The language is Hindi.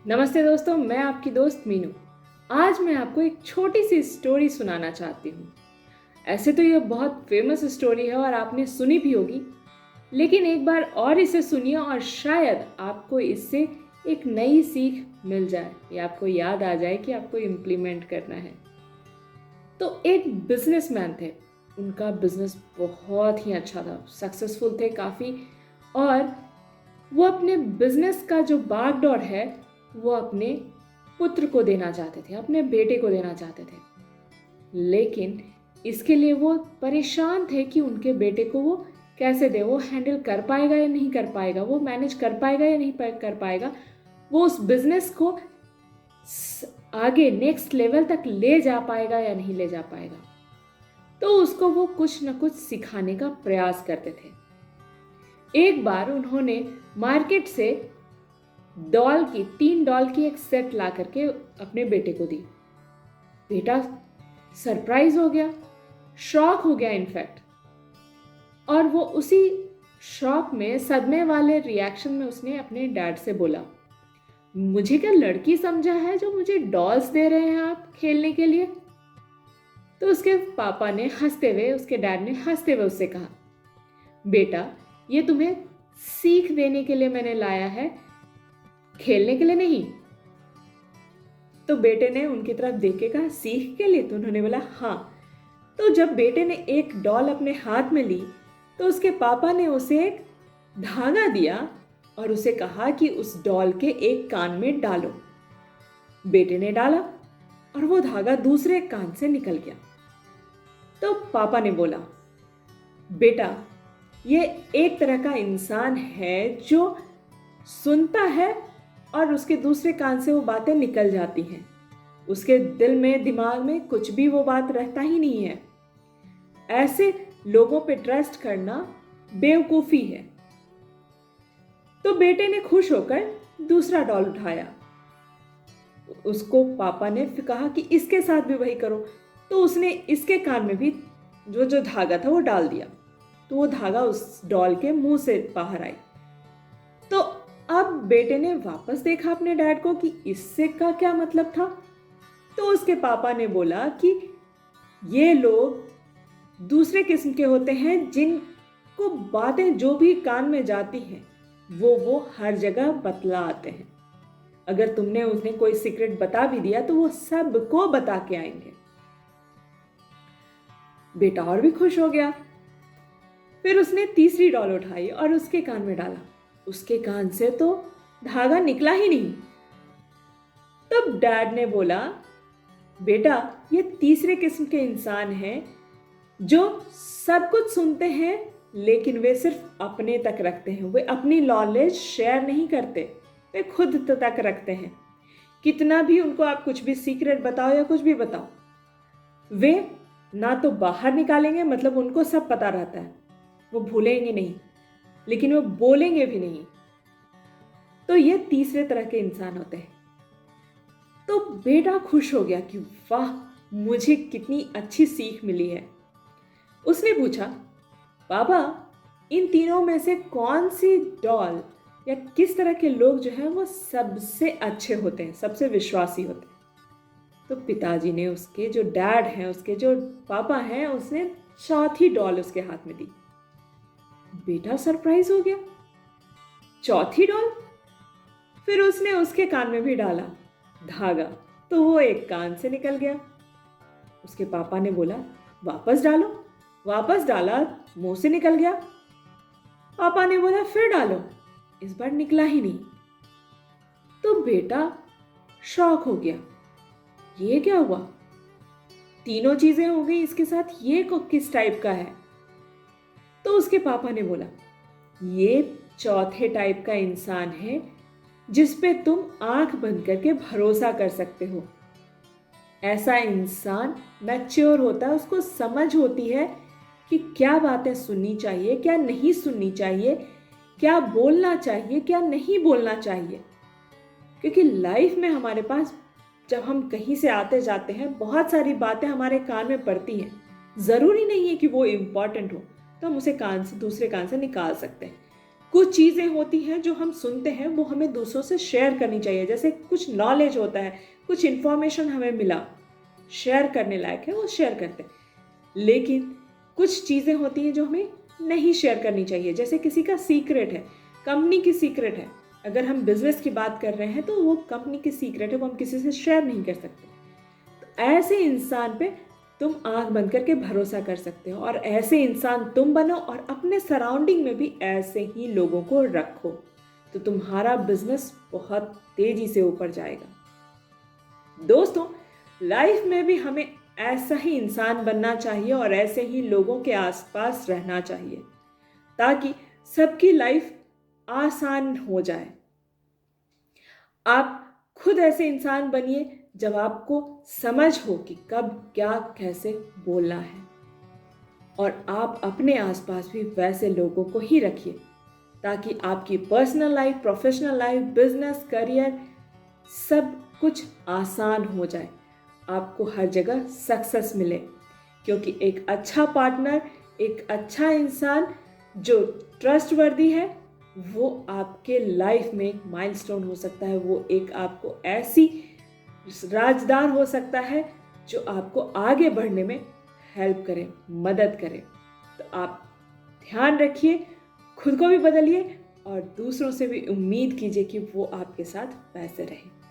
नमस्ते दोस्तों, मैं आपकी दोस्त मीनू। आज मैं आपको एक छोटी सी स्टोरी सुनाना चाहती हूँ। ऐसे तो ये बहुत फेमस स्टोरी है और आपने सुनी भी होगी, लेकिन एक बार और इसे सुनिए और शायद आपको इससे एक नई सीख मिल जाए या आपको याद आ जाए कि आपको इम्प्लीमेंट करना है। तो एक बिजनेसमैन थे, उनका बिजनेस बहुत ही अच्छा था, सक्सेसफुल थे काफ़ी। और वो अपने बिजनेस का जो बागडोर है वो अपने पुत्र को देना चाहते थे, अपने बेटे को देना चाहते थे। लेकिन इसके लिए वो परेशान थे कि उनके बेटे को वो कैसे दे, वो हैंडल कर पाएगा या नहीं कर पाएगा, वो मैनेज कर पाएगा या नहीं कर पाएगा, वो उस बिजनेस को आगे नेक्स्ट लेवल तक ले जा पाएगा या नहीं ले जा पाएगा। तो उसको वो कुछ न कुछ सिखाने का प्रयास करते थे। एक बार उन्होंने मार्केट से तीन डॉल की एक सेट ला करके अपने बेटे को दी। बेटा सरप्राइज हो गया, शॉक हो गया इनफैक्ट। और वो उसी शॉक में, सदमे वाले रिएक्शन में उसने अपने डैड से बोला, मुझे क्या लड़की समझा है जो मुझे डॉल्स दे रहे हैं आप खेलने के लिए? तो उसके पापा ने हंसते हुए, उसके डैड ने हंसते हुए उससे कहा, बेटा ये तुम्हें सीख देने के लिए मैंने लाया है, खेलने के लिए नहीं। तो बेटे ने उनकी तरफ देख के कहा, सीख के लिए? तो उन्होंने बोला हाँ। तो जब बेटे ने एक डॉल अपने हाथ में ली तो उसके पापा ने उसे एक धागा दिया और उसे कहा कि उस डॉल के एक कान में डालो। बेटे ने डाला और वो धागा दूसरे कान से निकल गया। तो पापा ने बोला, बेटा ये एक तरह का इंसान है जो सुनता है और उसके दूसरे कान से वो बातें निकल जाती हैं, उसके दिल में, दिमाग में कुछ भी वो बात रहता ही नहीं है। ऐसे लोगों पे ट्रस्ट करना बेवकूफी है। तो बेटे ने खुश होकर दूसरा डॉल उठाया। उसको पापा ने फिर कहा कि इसके साथ भी वही करो। तो उसने इसके कान में भी जो धागा था वो डाल दिया। तो वो धागा उस डॉल के मुंह से बाहर आई। तो अब बेटे ने वापस देखा अपने डैड को कि इससे का क्या मतलब था। तो उसके पापा ने बोला कि ये लोग दूसरे किस्म के होते हैं जिनको बातें जो भी कान में जाती हैं वो हर जगह बतला आते हैं। अगर तुमने उन्हें कोई सीक्रेट बता भी दिया तो वो सबको बता के आएंगे। बेटा और भी खुश हो गया। फिर उसने तीसरी डॉल उठाई और उसके कान में डाला। उसके कान से तो धागा निकला ही नहीं। तब डैड ने बोला, बेटा ये तीसरे किस्म के इंसान हैं जो सब कुछ सुनते हैं लेकिन वे सिर्फ अपने तक रखते हैं, वे अपनी नॉलेज शेयर नहीं करते, वे खुद तक रखते हैं। कितना भी उनको आप कुछ भी सीक्रेट बताओ या कुछ भी बताओ, वे ना तो बाहर निकालेंगे, मतलब उनको सब पता रहता है, वो भूलेंगे नहीं, लेकिन वो बोलेंगे भी नहीं। तो ये तीसरे तरह के इंसान होते हैं। तो बेटा खुश हो गया कि वाह, मुझे कितनी अच्छी सीख मिली है। उसने पूछा, पापा इन तीनों में से कौन सी डॉल या किस तरह के लोग जो हैं वो सबसे अच्छे होते हैं, सबसे विश्वासी होते हैं? तो पिताजी ने, उसके जो डैड हैं, उसके जो पापा हैं, उसने चौथी डॉल उसके हाथ में दी। बेटा सरप्राइज हो गया, चौथी डॉल? फिर उसने उसके कान में भी डाला धागा, तो वो एक कान से निकल गया। उसके पापा ने बोला, वापस डालो। वापस डाला, मुंह से निकल गया। पापा ने बोला, फिर डालो। इस बार निकला ही नहीं। तो बेटा शॉक हो गया, ये क्या हुआ? तीनों चीजें हो गई, इसके साथ ये किस टाइप का है? तो उसके पापा ने बोला, ये चौथे टाइप का इंसान है जिस पे तुम आंख बंद करके भरोसा कर सकते हो। ऐसा इंसान मैच्योर होता है, उसको समझ होती है कि क्या बातें सुननी चाहिए, क्या नहीं सुननी चाहिए, क्या बोलना चाहिए, क्या नहीं बोलना चाहिए। क्योंकि लाइफ में हमारे पास जब हम कहीं से आते जाते हैं, बहुत सारी बातें हमारे कान में पड़ती हैं। ज़रूरी नहीं है कि वो इम्पॉर्टेंट हो तो हम उसे कान से, दूसरे कान से निकाल सकते हैं। कुछ चीज़ें होती हैं जो हम सुनते हैं वो हमें दूसरों से शेयर करनी चाहिए। जैसे कुछ नॉलेज होता है, कुछ इन्फॉर्मेशन हमें मिला, शेयर करने लायक है, वो शेयर करते हैं। लेकिन कुछ चीज़ें होती हैं जो हमें नहीं शेयर करनी चाहिए। जैसे किसी का सीक्रेट है, कंपनी की सीक्रेट है, अगर हम बिजनेस की बात कर रहे हैं तो वो कंपनी की सीक्रेट है, वो हम किसी से शेयर नहीं कर सकते। तो ऐसे इंसान पे तुम आंख बंद करके भरोसा कर सकते हो, और ऐसे इंसान तुम बनो और अपने सराउंडिंग में भी ऐसे ही लोगों को रखो, तो तुम्हारा बिजनेस बहुत तेजी से ऊपर जाएगा। दोस्तों, लाइफ में भी हमें ऐसा ही इंसान बनना चाहिए और ऐसे ही लोगों के आसपास रहना चाहिए, ताकि सबकी लाइफ आसान हो जाए। आप खुद ऐसे इंसान बनिए जब आपको समझ हो कि कब क्या कैसे बोलना है, और आप अपने आसपास भी वैसे लोगों को ही रखिए, ताकि आपकी personal life, professional life, business, career सब कुछ आसान हो जाए, आपको हर जगह सक्सेस मिले। क्योंकि एक अच्छा पार्टनर, एक अच्छा इंसान जो ट्रस्टवर्दी है, वो आपके लाइफ में एक माइलस्टोन हो सकता है। वो एक आपको ऐसी राजदार हो सकता है जो आपको आगे बढ़ने में हेल्प करे, मदद करे। तो आप ध्यान रखिए, खुद को भी बदलिए और दूसरों से भी उम्मीद कीजिए कि वो आपके साथ वैसे रहे।